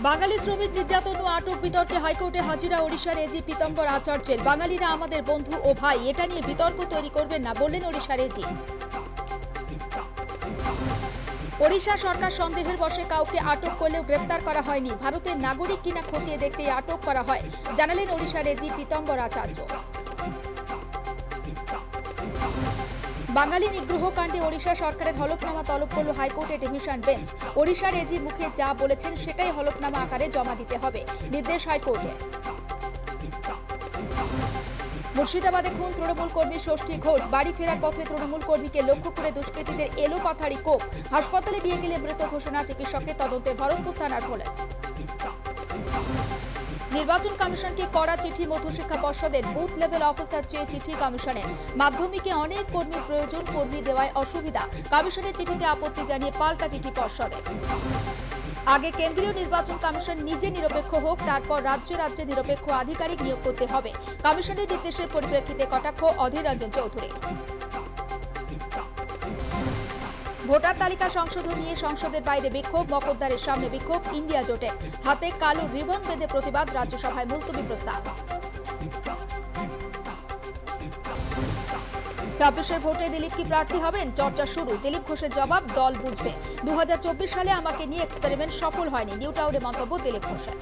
বাঙালি শ্রমিক নির্যাতন ও আটক বিতর্কে হাইকোর্টে হাজিরা ওড়িশার এজি পীতম্বর আচার্যের। বাঙালিরা আমাদের বন্ধু ও ভাই, এটা নিয়ে বিতর্ক তৈরি করবেন না বললেন ওড়িশার এজি। ওড়িশা সরকার সন্দেহের বশে কাউকে আটক করলেও গ্রেপ্তার করা হয়নি। ভারতের নাগরিক কিনা খতিয়ে দেখতে আটক করা হয়, জানালেন ওড়িশার এজি পীতম্বর আচার্য। বাঙালি নিগ্রহ কাণ্ডে ওড়িশা সরকারের হলফনামা তলব করল হাইকোর্টের ডিভিশন বেঞ্চ। ওড়িশার এজি মুখে যা বলেছেন সেটাই হলফনামা আকারে জমা দিতে হবে, নির্দেশ হাইকোর্টে। মুর্শিদাবাদে খুন তৃণমূল কর্মী ষষ্ঠী ঘোষ। বাড়ি ফেরার পথে তৃণমূল কর্মীকে লক্ষ্য করে দুষ্কৃতীদের এলোপাথারি কোপ। হাসপাতালে নিয়ে গেলে মৃত ঘোষণা চিকিৎসকের, তদন্তে ভরতপুর থানার পুলিশ। নির্বাচন কমিশনকে কড়া চিঠি মধ্যশিক্ষা পর্ষদের। বুথ লেভেল অফিসার চেয়ে চিঠি কমিশনের। মাধ্যমিকে অনেক কর্মীর প্রয়োজন, কর্মী দেওয়ায় অসুবিধা। কমিশনের চিঠিতে আপত্তি জানিয়ে পাল্টা চিঠি পর্ষদের। আগে কেন্দ্রীয় নির্বাচন কমিশন নিজে নিরপেক্ষ হোক, তারপর রাজ্যে রাজ্যে নিরপেক্ষ আধিকারিক নিয়োগ করতে হবে। কমিশনের নির্দেশের পরিপ্রেক্ষিতে কটাক্ষ অধীর রঞ্জন চৌধুরী। ভোটার তালিকা সংশোধন নিয়ে সংসদের বাইরে বিক্ষোভ, মকদ্দারের সামনে বিক্ষোভ ইন্ডিয়া জোটের। হাতে কালো রিবন বেঁধে প্রতিবাদ, রাজ্যসভায় মুলতবি প্রস্তাব। 26-এর ভোটে দিলীপ কি প্রার্থী হবেন? চর্চা শুরু। দিলীপ ঘোষের জবাব, দল বুঝবে। 2024 সালে আমাকে নিয়ে এক্সপেরিমেন্ট সফল হয়নি, নিউ টাউনে মন্তব্য দিলীপ ঘোষের।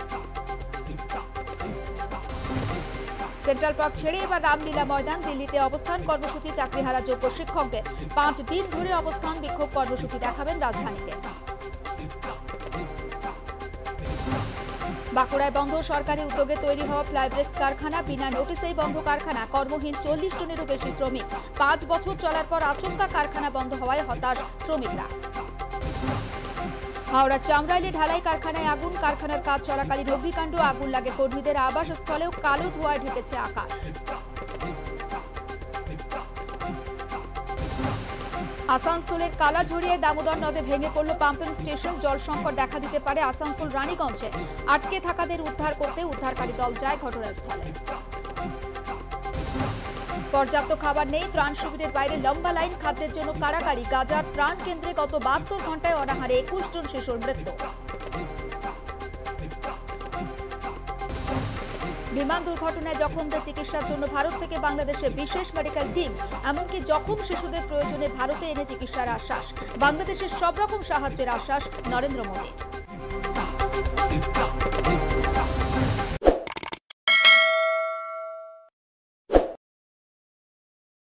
সেন্ট্রাল পার্ক ছেড়ে এবার রামলীলা ময়দান। দিল্লিতে অবস্থান কর্মসূচি চাকরিহারা যোগ্য শিক্ষকদের। 5 দিন ধরে অবস্থান বিক্ষোভ কর্মসূচি দেখাবেন রাজধানীতে। বাঁকুড়ায় বন্ধ সরকারি উদ্যোগে তৈরি হওয়া ফ্লাইব্রেক্স কারখানা। বিনা নোটিশেই বন্ধ কারখানা, কর্মহীন 40 জনেরও বেশি শ্রমিক। 5 বছর চলার পর আচমকা কারখানা বন্ধ হওয়ায় হতাশ শ্রমিকরা। হাওড়া চামড়াইলে ঢালাই কারখানায় আগুন। কারখানার কাজ চলাকালীন অগ্নিকাণ্ড, আগুন লাগে কর্মীদের আবাসস্থলেও, কালো ধোঁয়ায় ঢেকেছে আকাশ। আসানসোলের কালাঝড়িয়ায় দামোদর নদে ভেঙে পড়ল পাম্পিং স্টেশন। জল সংকট দেখা দিতে পারে আসানসোল রানীগঞ্জে। আটকে থাকাদের উদ্ধার করতে উদ্ধারকারী দল যায় ঘটনাস্থলে। পর্যাপ্ত খাবার নেই, ত্রাণ শিবিরের বাইরে লম্বা লাইন। খাদ্যের জন্য কারাকারি। গাজার ত্রাণ কেন্দ্রে গত 72 ঘন্টায় অনাহারে 21 জন শিশুর মৃত্যু। বিমান দুর্ঘটনায় জখমদের চিকিৎসার জন্য ভারত থেকে বাংলাদেশে বিশেষ মেডিকেল টিম। এমনকি জখম শিশুদের প্রয়োজনে ভারতে এনে চিকিৎসার আশ্বাস। বাংলাদেশের সব রকম সাহায্যের আশ্বাস নরেন্দ্র মোদী।